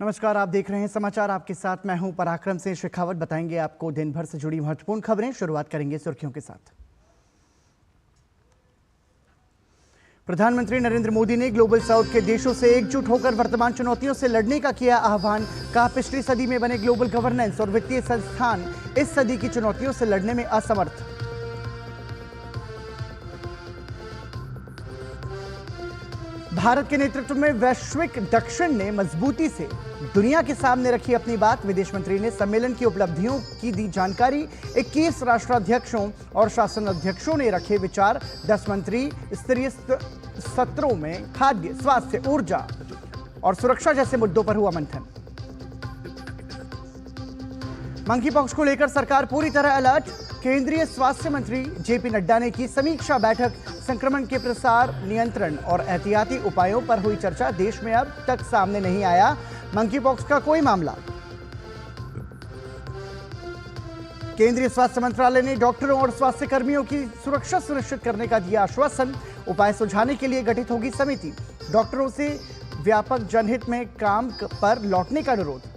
नमस्कार, आप देख रहे हैं समाचार। आपके साथ मैं हूं पराक्रम से शेखावत। बताएंगे आपको दिन भर से जुड़ी महत्वपूर्ण खबरें। शुरुआत करेंगे सुर्खियों के साथ। प्रधानमंत्री नरेंद्र मोदी ने ग्लोबल साउथ के देशों से एकजुट होकर वर्तमान चुनौतियों से लड़ने का किया आह्वान। कहा, पिछली सदी में बने ग्लोबल गवर्नेंस और वित्तीय संस्थान इस सदी की चुनौतियों से लड़ने में असमर्थ। भारत के नेतृत्व में वैश्विक दक्षिण ने मजबूती से दुनिया के सामने रखी अपनी बात। विदेश मंत्री ने सम्मेलन की उपलब्धियों की दी जानकारी। 21 राष्ट्राध्यक्षों और शासन अध्यक्षों ने रखे विचार। 10 मंत्री स्तरीय सत्रों में खाद्य, स्वास्थ्य, ऊर्जा और सुरक्षा जैसे मुद्दों पर हुआ मंथन। मंकी पॉक्स को लेकर सरकार पूरी तरह अलर्ट। केंद्रीय स्वास्थ्य मंत्री जेपी नड्डा ने की समीक्षा बैठक। संक्रमण के प्रसार, नियंत्रण और एहतियाती उपायों पर हुई चर्चा। देश में अब तक सामने नहीं आया मंकी पॉक्स का कोई मामला। केंद्रीय स्वास्थ्य मंत्रालय ने डॉक्टरों और स्वास्थ्य कर्मियों की सुरक्षा सुनिश्चित करने का दिया आश्वासन। उपाय सुझाने के लिए गठित होगी समिति। डॉक्टरों से व्यापक जनहित में काम पर लौटने का अनुरोध।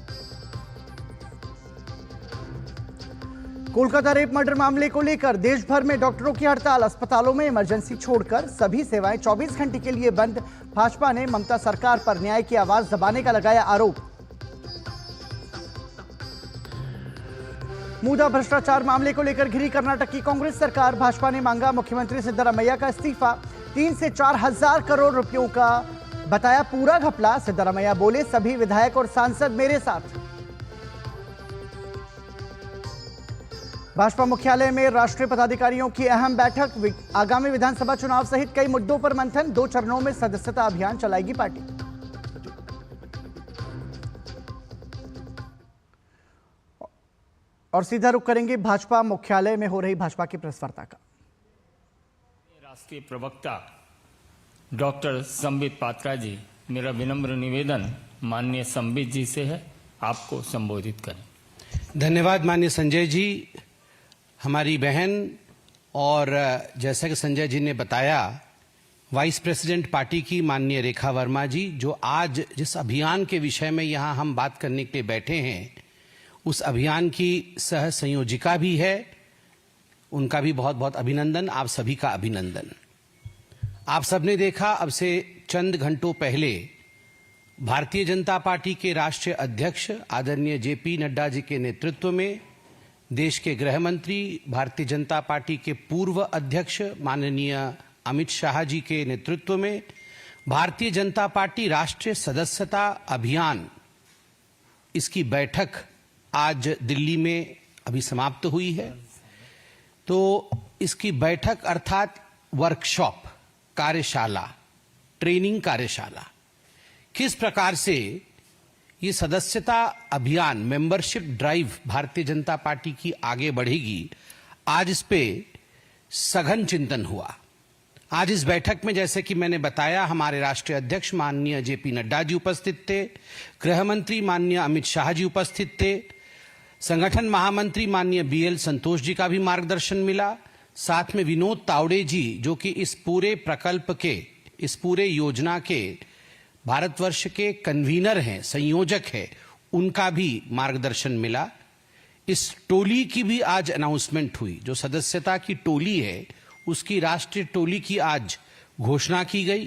कोलकाता रेप मर्डर मामले को लेकर देश भर में डॉक्टरों की हड़ताल। अस्पतालों में इमरजेंसी छोड़कर सभी सेवाएं 24 घंटे के लिए बंद। भाजपा ने ममता सरकार पर न्याय की आवाज दबाने का लगाया आरोप। मुदा भ्रष्टाचार मामले को लेकर घिरी कर्नाटक की कांग्रेस सरकार। भाजपा ने मांगा मुख्यमंत्री सिद्धरामैया का इस्तीफा। 3 से 4 हजार करोड़ रुपयों का बताया पूरा घपला। सिद्धरामैया बोले, सभी विधायक और सांसद मेरे साथ। भाजपा मुख्यालय में राष्ट्रीय पदाधिकारियों की अहम बैठक। आगामी विधानसभा चुनाव सहित कई मुद्दों पर मंथन। 2 चरणों में सदस्यता अभियान चलाएगी पार्टी। और सीधा रुख करेंगे भाजपा मुख्यालय में हो रही भाजपा की प्रेस वार्ता का। राष्ट्रीय प्रवक्ता डॉक्टर संबित पात्रा जी, मेरा विनम्र निवेदन माननीय संबित जी से है, आपको संबोधित करें। धन्यवाद माननीय संजय जी। हमारी बहन और जैसा कि संजय जी ने बताया, वाइस प्रेसिडेंट पार्टी की माननीय रेखा वर्मा जी, जो आज जिस अभियान के विषय में यहाँ हम बात करने के लिए बैठे हैं, उस अभियान की सह संयोजिका भी है। उनका भी बहुत बहुत अभिनंदन। आप सभी का अभिनंदन। आप सबने देखा, अब से चंद घंटों पहले भारतीय जनता पार्टी के राष्ट्रीय अध्यक्ष आदरणीय जेपी नड्डा जी के नेतृत्व में, देश के गृह मंत्री, भारतीय जनता पार्टी के पूर्व अध्यक्ष माननीय अमित शाह जी के नेतृत्व में भारतीय जनता पार्टी राष्ट्रीय सदस्यता अभियान, इसकी बैठक आज दिल्ली में अभी समाप्त हुई है। तो इसकी बैठक अर्थात वर्कशॉप, कार्यशाला, ट्रेनिंग कार्यशाला, किस प्रकार से ये सदस्यता अभियान, membership drive Bharatiya Janata party की आगे बढ़ेगी, आज इस पे सघन चिंतन हुआ। आज इस बैठक में, जैसे कि मैंने बताया, हमारे राष्ट्रीय अध्यक्ष माननीय जेपी नड्डा जी उपस्थित थे, गृह मंत्री माननीय अमित शाह जी उपस्थित थे, संगठन महामंत्री माननीय बीएल संतोष जी का भी मार्गदर्शन मिला। साथ में विनोद तावड़े जी, जो कि इस पूरे प्रकल्प के, इस पूरे योजना के भारतवर्ष के कन्वीनर हैं, संयोजक हैं, उनका भी मार्गदर्शन मिला। इस टोली की भी आज अनाउंसमेंट हुई। जो सदस्यता की टोली है, उसकी राष्ट्रीय टोली की आज घोषणा की गई।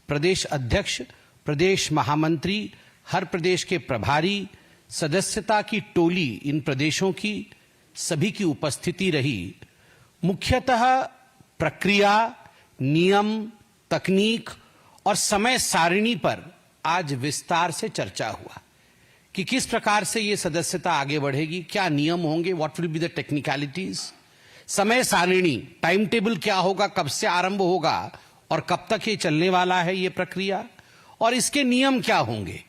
प्रदेश अध्यक्ष, प्रदेश महामंत्री, हर प्रदेश के प्रभारी, सदस्यता की टोली, इन प्रदेशों की सभी की उपस्थिति रही। मुख्यतः प्रक्रिया, नियम, तकनीक और समय सारिणी पर आज विस्तार से चर्चा हुआ कि किस प्रकार से ये सदस्यता आगे बढ़ेगी, क्या नियम होंगे, what will be the technicalities, समय सारिणी, टाइम टेबल क्या होगा, कब से आरंभ होगा और कब तक ये चलने वाला है ये प्रक्रिया, और इसके नियम क्या होंगे,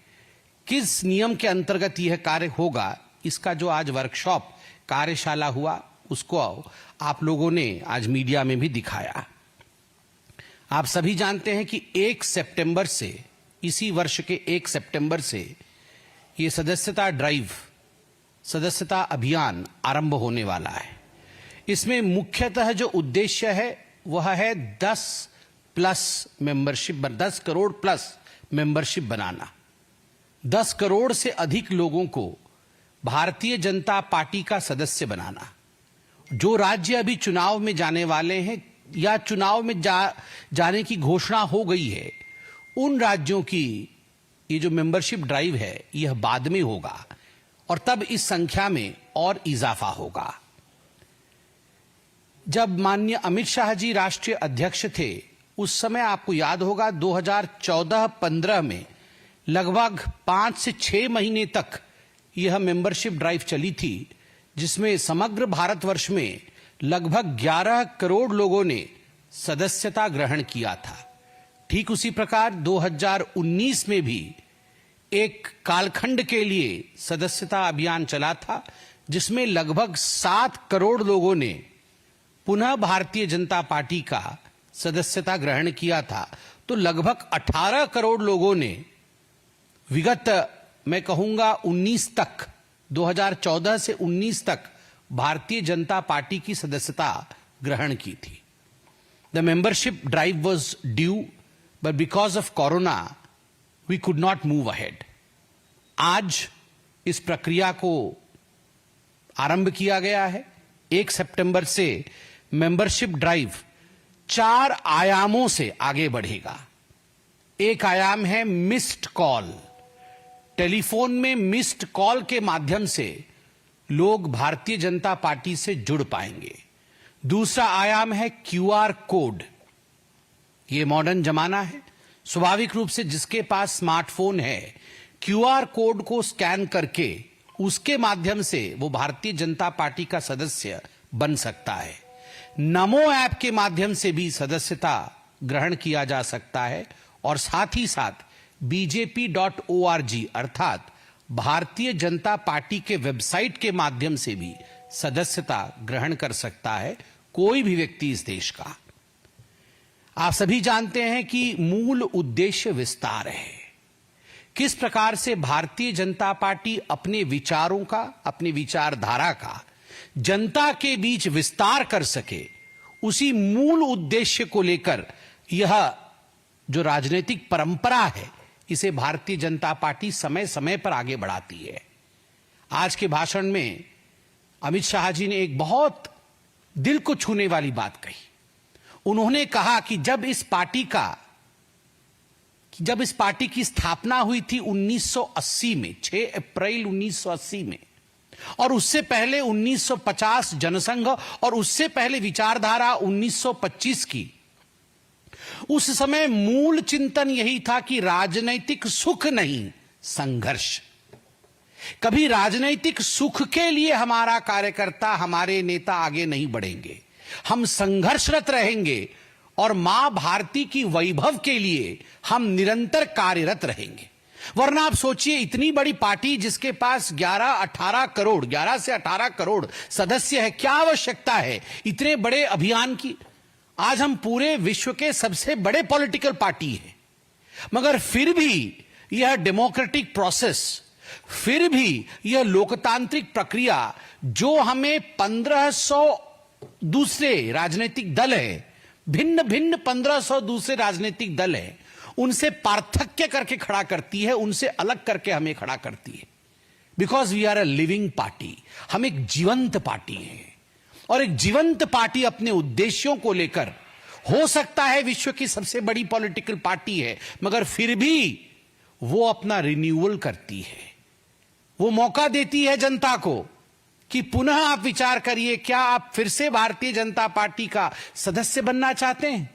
किस नियम के अंतर्गत यह कार्य होगा। इसका जो आज वर्कशॉप, कार्यशाला हुआ, उसको आप लोगों ने आज मीडिया में भी दिखाया। आप सभी जानते हैं कि 1 सितंबर से, इसी वर्ष के 1 सितंबर से ये सदस्यता ड्राइव, सदस्यता अभियान आरंभ होने वाला है। इसमें मुख्यतः जो उद्देश्य है वह है 10 करोड़ प्लस मेंबरशिप बनाना। 10 करोड़ से अधिक लोगों को भारतीय जनता पार्टी का सदस्य बनाना। जो राज्य अभी चुनाव में जाने वाले हैं या चुनाव में जाने की घोषणा हो गई है, उन राज्यों की ये जो मेंबरशिप ड्राइव है यह बाद में होगा और तब इस संख्या में और इजाफा होगा। जब माननीय अमित शाह जी राष्ट्रीय अध्यक्ष थे, उस समय आपको याद होगा 2014-15 में लगभग 5 से 6 महीने तक यह मेंबरशिप ड्राइव चली थी, जिसमें समग्र भारतवर्ष में लगभग 11 करोड़ लोगों ने सदस्यता ग्रहण किया था। ठीक उसी प्रकार 2019 में भी एक कालखंड के लिए सदस्यता अभियान चला था, जिसमें लगभग 7 करोड़ लोगों ने पुनः भारतीय जनता पार्टी का सदस्यता ग्रहण किया था। तो लगभग 18 करोड़ लोगों ने विगत मैं कहूंगा 19 तक, 2014 से 19 तक भारतीय जनता पार्टी की सदस्यता ग्रहण की थी। The membership drive was due, but because of corona we could not move ahead. आज इस प्रक्रिया को आरंभ किया गया है। 1 सितंबर से मेंबरशिप ड्राइव 4 आयामों से आगे बढ़ेगा। एक आयाम है मिस्ड कॉल। टेलीफोन में मिस्ड कॉल के माध्यम से लोग भारतीय जनता पार्टी से जुड़ पाएंगे। दूसरा आयाम है क्यूआर कोड। ये मॉडर्न जमाना है, स्वाभाविक रूप से जिसके पास स्मार्टफोन है, क्यूआर कोड को स्कैन करके उसके माध्यम से वो भारतीय जनता पार्टी का सदस्य बन सकता है। नमो ऐप के माध्यम से भी सदस्यता ग्रहण किया जा सकता है और साथ ही साथ bjp.org अर्थात भारतीय जनता पार्टी के वेबसाइट के माध्यम से भी सदस्यता ग्रहण कर सकता है कोई भी व्यक्ति इस देश का। आप सभी जानते हैं कि मूल उद्देश्य विस्तार है। किस प्रकार से भारतीय जनता पार्टी अपने विचारों का, अपनी विचारधारा का जनता के बीच विस्तार कर सके, उसी मूल उद्देश्य को लेकर यह जो राजनीतिक परंपरा है, इसे भारतीय जनता पार्टी समय समय पर आगे बढ़ाती है। आज के भाषण में अमित शाह जी ने एक बहुत दिल को छूने वाली बात कही। उन्होंने कहा कि जब इस पार्टी की स्थापना हुई थी 1980 में, 6 अप्रैल 1980 में, और उससे पहले 1950 जनसंघ और उससे पहले विचारधारा 1925 की, उस समय मूल चिंतन यही था कि राजनैतिक सुख नहीं, संघर्ष। कभी राजनैतिक सुख के लिए हमारा कार्यकर्ता, हमारे नेता आगे नहीं बढ़ेंगे, हम संघर्षरत रहेंगे और मां भारती की वैभव के लिए हम निरंतर कार्यरत रहेंगे। वरना आप सोचिए, इतनी बड़ी पार्टी जिसके पास 11 से 18 करोड़ सदस्य है, क्या आवश्यकता है इतने बड़े अभियान की। आज हम पूरे विश्व के सबसे बड़े पॉलिटिकल पार्टी है, मगर फिर भी यह डेमोक्रेटिक प्रोसेस, फिर भी यह लोकतांत्रिक प्रक्रिया जो हमें 1500 दूसरे राजनीतिक दल है, भिन्न भिन्न 1500 दूसरे राजनीतिक दल है, उनसे पार्थक्य करके खड़ा करती है, उनसे अलग करके हमें खड़ा करती है। Because we are a living party, हम एक जीवंत पार्टी हैं। और एक जीवंत पार्टी अपने उद्देश्यों को लेकर हो सकता है विश्व की सबसे बड़ी पॉलिटिकल पार्टी है, मगर फिर भी वो अपना रिन्यूअल करती है। वो मौका देती है जनता को कि पुनः आप विचार करिए, क्या आप फिर से भारतीय जनता पार्टी का सदस्य बनना चाहते हैं।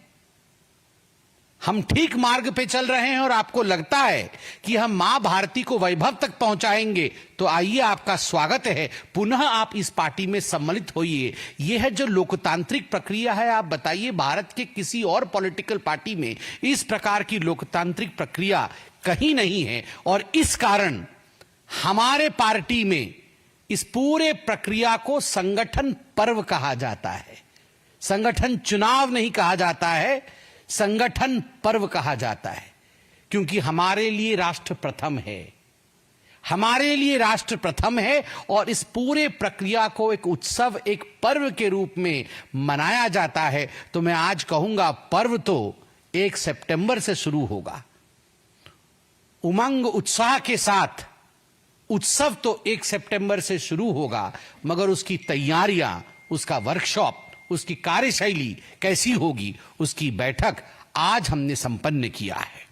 हम ठीक मार्ग पे चल रहे हैं और आपको लगता है कि हम मां भारती को वैभव तक पहुंचाएंगे, तो आइए, आपका स्वागत है, पुनः आप इस पार्टी में सम्मिलित होइए। यह है जो लोकतांत्रिक प्रक्रिया है। आप बताइए, भारत के किसी और पॉलिटिकल पार्टी में इस प्रकार की लोकतांत्रिक प्रक्रिया कहीं नहीं है। और इस कारण हमारे पार्टी में इस पूरे प्रक्रिया को संगठन पर्व कहा जाता है। संगठन चुनाव नहीं कहा जाता है, संगठन पर्व कहा जाता है, क्योंकि हमारे लिए राष्ट्र प्रथम है, हमारे लिए राष्ट्र प्रथम है। और इस पूरे प्रक्रिया को एक उत्सव, एक पर्व के रूप में मनाया जाता है। तो मैं आज कहूंगा, पर्व तो 1 सितंबर से शुरू होगा। उमंग उत्साह के साथ उत्सव तो 1 सितंबर से शुरू होगा, मगर उसकी तैयारियां, उसका वर्कशॉप, उसकी कार्यशैली कैसी होगी, उसकी बैठक आज हमने संपन्न किया है।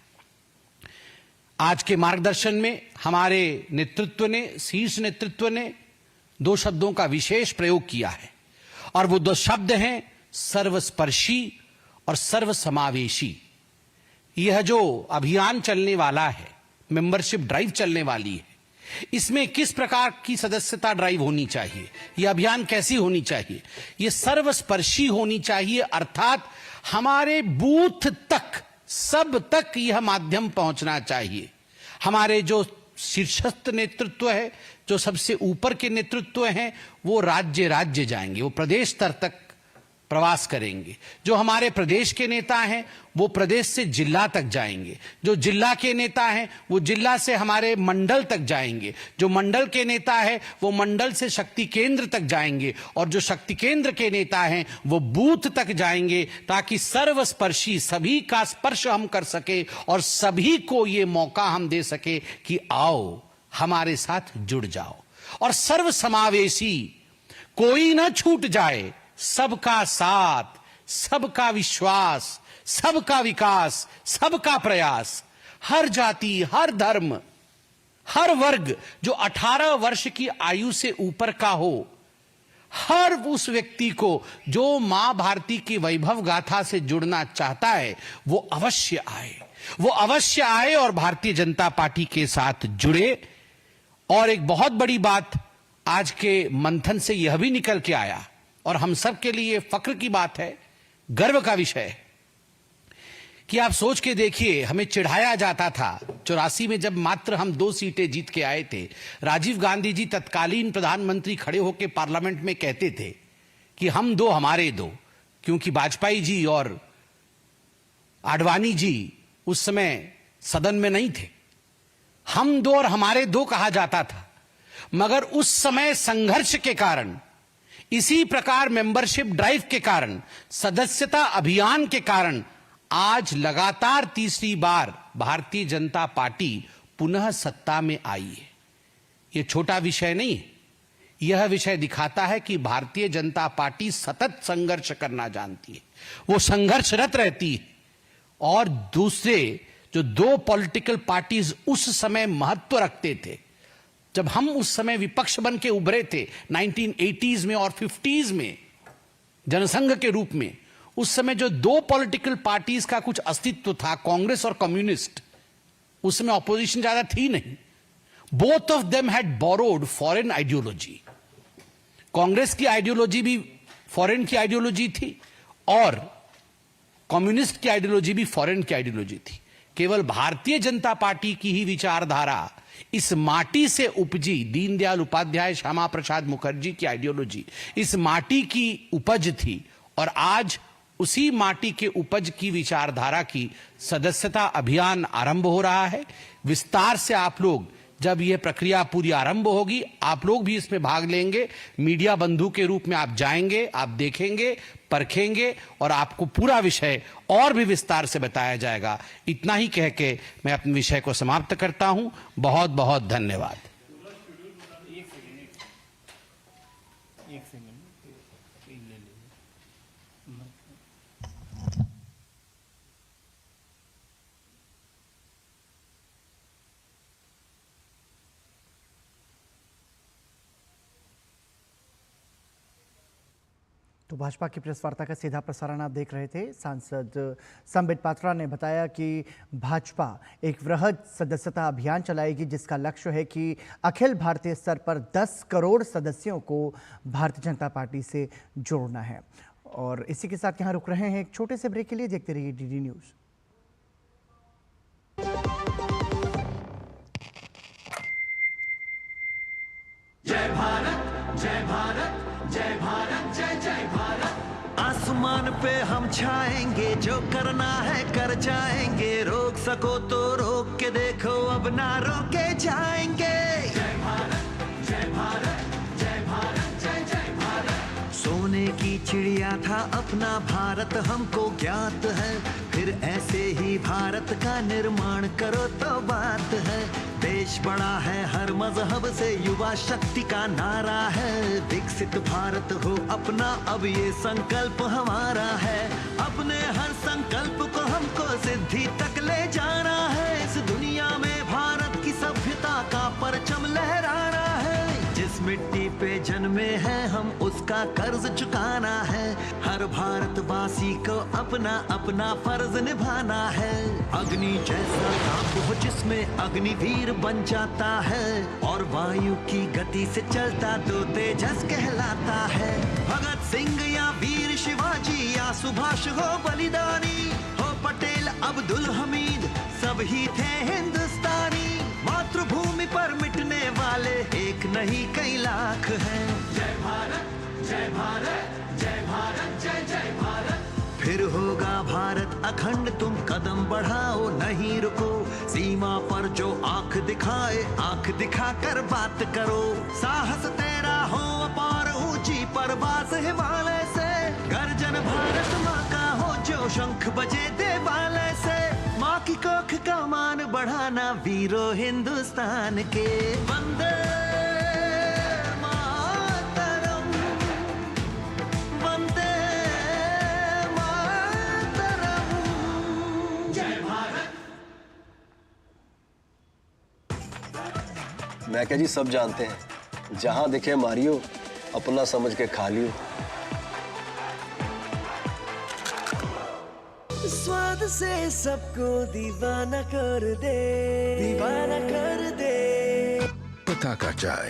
आज के मार्गदर्शन में हमारे नेतृत्व ने, शीर्ष नेतृत्व ने 2 शब्दों का विशेष प्रयोग किया है, और वो 2 शब्द हैं सर्वस्पर्शी और सर्वसमावेशी। यह जो अभियान चलने वाला है, मेंबरशिप ड्राइव चलने वाली है, इसमें किस प्रकार की सदस्यता ड्राइव होनी चाहिए, यह अभियान कैसी होनी चाहिए, यह सर्वस्पर्शी होनी चाहिए, अर्थात हमारे बूथ तक, सब तक यह माध्यम पहुंचना चाहिए। हमारे जो शीर्षस्थ नेतृत्व है, जो सबसे ऊपर के नेतृत्व हैं, वो राज्य राज्य जाएंगे, वो प्रदेश स्तर तक प्रवास करेंगे। जो हमारे प्रदेश के नेता हैं वो प्रदेश से जिला तक जाएंगे, जो जिला के नेता हैं वो जिला से हमारे मंडल तक जाएंगे, जो मंडल के नेता है वो मंडल से शक्ति केंद्र तक जाएंगे, और जो शक्ति केंद्र के नेता हैं वो बूथ तक जाएंगे, ताकि सर्वस्पर्शी, सभी का स्पर्श हम कर सके और सभी को ये मौका हम दे सके कि आओ हमारे साथ जुड़ जाओ। और सर्वसमावेशी, कोई ना छूट जाए, सबका साथ, सबका विश्वास, सबका विकास, सबका प्रयास, हर जाति, हर धर्म, हर वर्ग, जो 18 वर्ष की आयु से ऊपर का हो, हर उस व्यक्ति को जो मां भारती की वैभव गाथा से जुड़ना चाहता है वो अवश्य आए, वो अवश्य आए और भारतीय जनता पार्टी के साथ जुड़े। और एक बहुत बड़ी बात आज के मंथन से यह भी निकल के आया, और हम सब के लिए फक्र की बात है, गर्व का विषय है, कि आप सोच के देखिए, हमें चिढ़ाया जाता था 84 में जब मात्र हम 2 सीटें जीत के आए थे। राजीव गांधी जी तत्कालीन प्रधानमंत्री खड़े होकर पार्लियामेंट में कहते थे कि हम 2 हमारे 2, क्योंकि वाजपेयी जी और आडवाणी जी उस समय सदन में नहीं थे। हम 2 और हमारे 2 कहा जाता था, मगर उस समय संघर्ष के कारण, इसी प्रकार मेंबरशिप ड्राइव के कारण, सदस्यता अभियान के कारण आज लगातार तीसरी बार भारतीय जनता पार्टी पुनः सत्ता में आई है। यह छोटा विषय नहीं है, यह विषय दिखाता है कि भारतीय जनता पार्टी सतत संघर्ष करना जानती है, वो संघर्षरत रहती है। और दूसरे जो 2 पॉलिटिकल पार्टीज उस समय महत्व रखते थे, जब हम उस समय विपक्ष बन के उभरे थे 1980s में और 50s में जनसंघ के रूप में, उस समय जो 2 पॉलिटिकल पार्टीज का कुछ अस्तित्व था, कांग्रेस और कम्युनिस्ट, उस समय ऑपोजिशन ज्यादा थी नहीं। Both of them had borrowed foreign ideology. Congress की आइडियोलॉजी भी फॉरेन की आइडियोलॉजी थी और कम्युनिस्ट की आइडियोलॉजी भी फॉरेन की आइडियोलॉजी थी। केवल भारतीय जनता पार्टी की ही विचारधारा, इस माटी से उपजी, दीनदयाल उपाध्याय, श्यामा प्रसाद मुखर्जी की आइडियोलॉजी इस माटी की उपज थी, और आज उसी माटी के उपज की विचारधारा की सदस्यता अभियान आरंभ हो रहा है। विस्तार से आप लोग, जब यह प्रक्रिया पूरी आरंभ होगी, आप लोग भी इसमें भाग लेंगे। मीडिया बंधु के रूप में आप जाएंगे, आप देखेंगे, परखेंगे, और आपको पूरा विषय और भी विस्तार से बताया जाएगा। इतना ही कह के मैं अपने विषय को समाप्त करता हूं। बहुत बहुत धन्यवाद। तो भाजपा की प्रेस वार्ता का सीधा प्रसारण आप देख रहे थे। सांसद संबित पात्रा ने बताया कि भाजपा एक वृहद सदस्यता अभियान चलाएगी, जिसका लक्ष्य है कि अखिल भारतीय स्तर पर 10 करोड़ सदस्यों को भारतीय जनता पार्टी से जोड़ना है। और इसी के साथ यहाँ रुक रहे हैं एक छोटे से ब्रेक के लिए। देखते रहिए डीडी न्यूज़। जय भारत, जय भारत, जय भारत, जय जय भारत। आसमान पे हम छाएंगे, जो करना है कर जाएंगे, रोक सको तो रोक के देखो, अब ना रोके जाएंगे। जय भारत, जय भारत, जय भारत, जय जय भारत। सोने की चिड़िया था अपना भारत हमको ज्ञात है, फिर ऐसे ही ही भारत का निर्माण करो तो बात है। देश बड़ा है हर मजहब से, युवा शक्ति का नारा है। विकसित भारत हो अपना, अब ये संकल्प हमारा है। अपने हर संकल्प को हमको सिद्धि तक ले जाना है। इस दुनिया में भारत की सभ्यता का परचम लहराना है। जिस मिट्टी पे जन्मे हैं हम, उसका कर्ज चुकाना है। हर भारतवासी को अपना अपना फर्ज निभाना है। अग्नि जैसा ताप हो जिसमें अग्निवीर बन जाता है, और वायु की गति से चलता तो तेजस कहलाता है। भगत सिंह या वीर शिवाजी या सुभाष हो बलिदानी, हो पटेल अब्दुल हमीद, सब ही थे हिंदुस्तानी। मातृभूमि पर मिटने वाले एक नहीं कई लाख हैं। जय भारत जय भारत जय भारत जय जय भारत। फिर होगा भारत अखंड, तुम कदम बढ़ाओ नहीं रुको। सीमा पर जो आंख दिखाए, आंख दिखाकर बात करो। साहस तेरा हो अपार, ऊंची परवास हिमालय से। गर्जन भारत माँ का हो जो शंख बजे देवालय से। माँ की कोख का मान बढ़ाना वीरो हिंदुस्तान के। वंदे मातरम, वंदे मातरम। जय भारत। मैं क्या जी, सब जानते हैं, जहां दिखे मारियो, अपना समझ के खा लियो। स्वाद से सबको दीवाना कर दे, दीवाना कर दे। पताका चाय,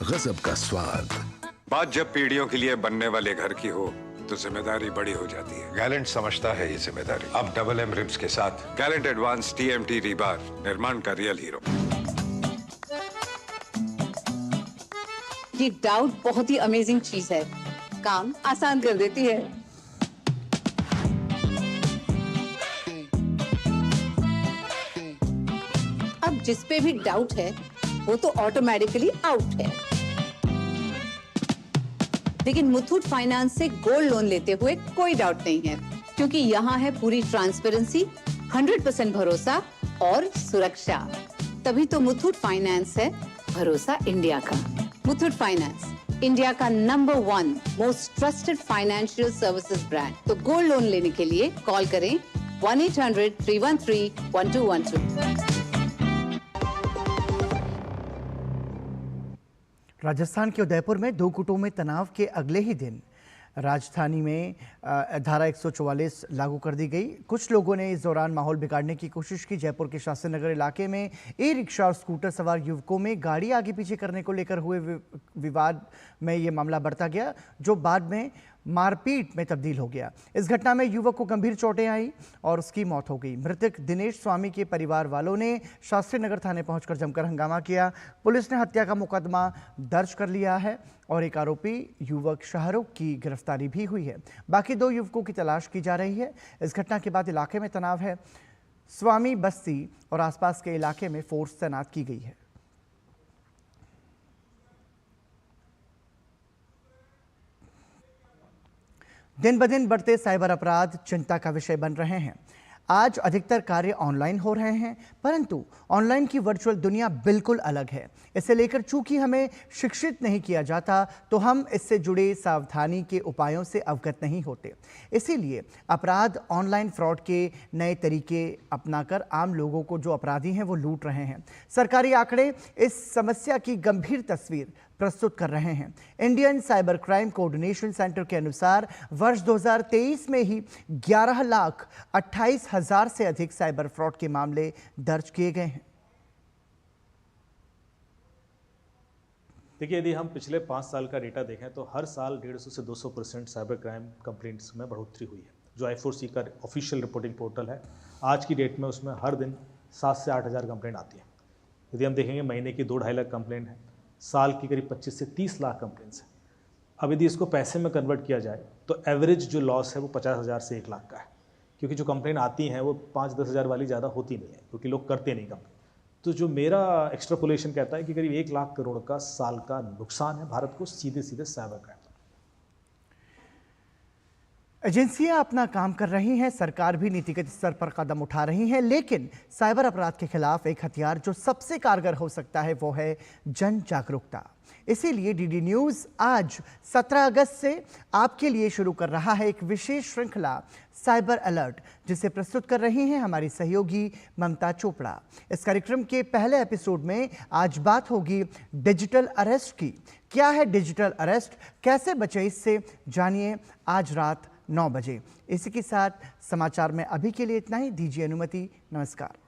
गजब का स्वाद। बात जब पीढ़ियों के लिए बनने वाले घर की हो तो जिम्मेदारी बड़ी हो जाती है। गैलेंट समझता है ये जिम्मेदारी। अब डबल एम रिब्स के साथ गैलेंट एडवांस TMT रीबार, निर्माण का रियल हीरो। ये डाउट बहुत ही अमेजिंग चीज है, काम आसान कर देती है। अब जिस पे भी डाउट है वो तो ऑटोमेटिकली आउट है। लेकिन मुथूट फाइनेंस से गोल्ड लोन लेते हुए कोई डाउट नहीं है, क्योंकि यहाँ है पूरी ट्रांसपेरेंसी, 100% भरोसा और सुरक्षा। तभी तो मुथूट फाइनेंस है भरोसा इंडिया का। मुथूट फाइनेंस, इंडिया का number 1 most trusted financial services brand. तो गोल्ड लोन लेने के लिए कॉल करें 1-800-313-1212। राजस्थान के उदयपुर में दो गुटों में तनाव के अगले ही दिन राजधानी में धारा 144 लागू कर दी गई। कुछ लोगों ने इस दौरान माहौल बिगाड़ने की कोशिश की। जयपुर के शास्त्री नगर इलाके में ई रिक्शा और स्कूटर सवार युवकों में गाड़ी आगे पीछे करने को लेकर हुए विवाद में ये मामला बढ़ता गया, जो बाद में मारपीट में तब्दील हो गया। इस घटना में युवक को गंभीर चोटें आई और उसकी मौत हो गई। मृतक दिनेश स्वामी के परिवार वालों ने शास्त्री नगर थाने पहुंचकर जमकर हंगामा किया। पुलिस ने हत्या का मुकदमा दर्ज कर लिया है और एक आरोपी युवक शाहरुख की गिरफ्तारी भी हुई है। बाकी 2 युवकों की तलाश की जा रही है। इस घटना के बाद इलाके में तनाव है। स्वामी बस्ती और आसपास के इलाके में फोर्स तैनात की गई है। दिन ब दिन बढ़ते साइबर अपराध चिंता का विषय बन रहे हैं। आज अधिकतर कार्य ऑनलाइन हो रहे हैं, परंतु ऑनलाइन की वर्चुअल दुनिया बिल्कुल अलग है। इसे लेकर चूंकि हमें शिक्षित नहीं किया जाता, तो हम इससे जुड़े सावधानी के उपायों से अवगत नहीं होते। इसीलिए अपराध ऑनलाइन फ्रॉड के नए तरीके अपनाकर आम लोगों को, जो अपराधी हैं, वो लूट रहे हैं। सरकारी आंकड़े इस समस्या की गंभीर तस्वीर प्रस्तुत कर रहे हैं। Indian cyber crime coordination centre के अनुसार वर्ष 2023 में ही 11,28,000 से अधिक साइबर फ्रॉड के मामले दर्ज किए गए हैं। देखिए, यदि हम पिछले 5 साल का डेटा देखें तो हर साल 150 से 200% साइबर क्राइम कंप्लेंट्स में बढ़ोतरी हुई है। जो I4C का ऑफिशियल रिपोर्टिंग पोर्टल है, आज की डेट में उसमें हर दिन 7 से 8,000 कंप्लेंट आती है। यदि हम देखेंगे, महीने की 2-2.5 लाख कंप्लेंट है, साल की करीब 25 से 30 लाख कंप्लेंट्स हैं। अब यदि इसको पैसे में कन्वर्ट किया जाए तो एवरेज जो लॉस है वो 50,000 से 1 लाख का है, क्योंकि जो कंप्लेंट आती हैं वो 5-10 हज़ार वाली ज़्यादा होती नहीं है, क्योंकि लोग करते नहीं कंप्लेंट। तो जो मेरा एक्सट्रापोलेशन कहता है कि करीब 1 लाख करोड़ का साल का नुकसान है भारत को सीधे सीधे साइबर क्राइम। एजेंसियां अपना काम कर रही हैं, सरकार भी नीतिगत स्तर पर कदम उठा रही है, लेकिन साइबर अपराध के खिलाफ एक हथियार जो सबसे कारगर हो सकता है वो है जन जागरूकता। इसीलिए डीडी न्यूज़ आज 17 अगस्त से आपके लिए शुरू कर रहा है एक विशेष श्रृंखला साइबर अलर्ट, जिसे प्रस्तुत कर रही हैं हमारी सहयोगी ममता चोपड़ा। इस कार्यक्रम के पहले एपिसोड में आज बात होगी डिजिटल अरेस्ट की। क्या है डिजिटल अरेस्ट, कैसे बचे इससे, जानिए आज रात 9 बजे। इसी के साथ समाचार में अभी के लिए इतना ही। दीजिए अनुमति। नमस्कार।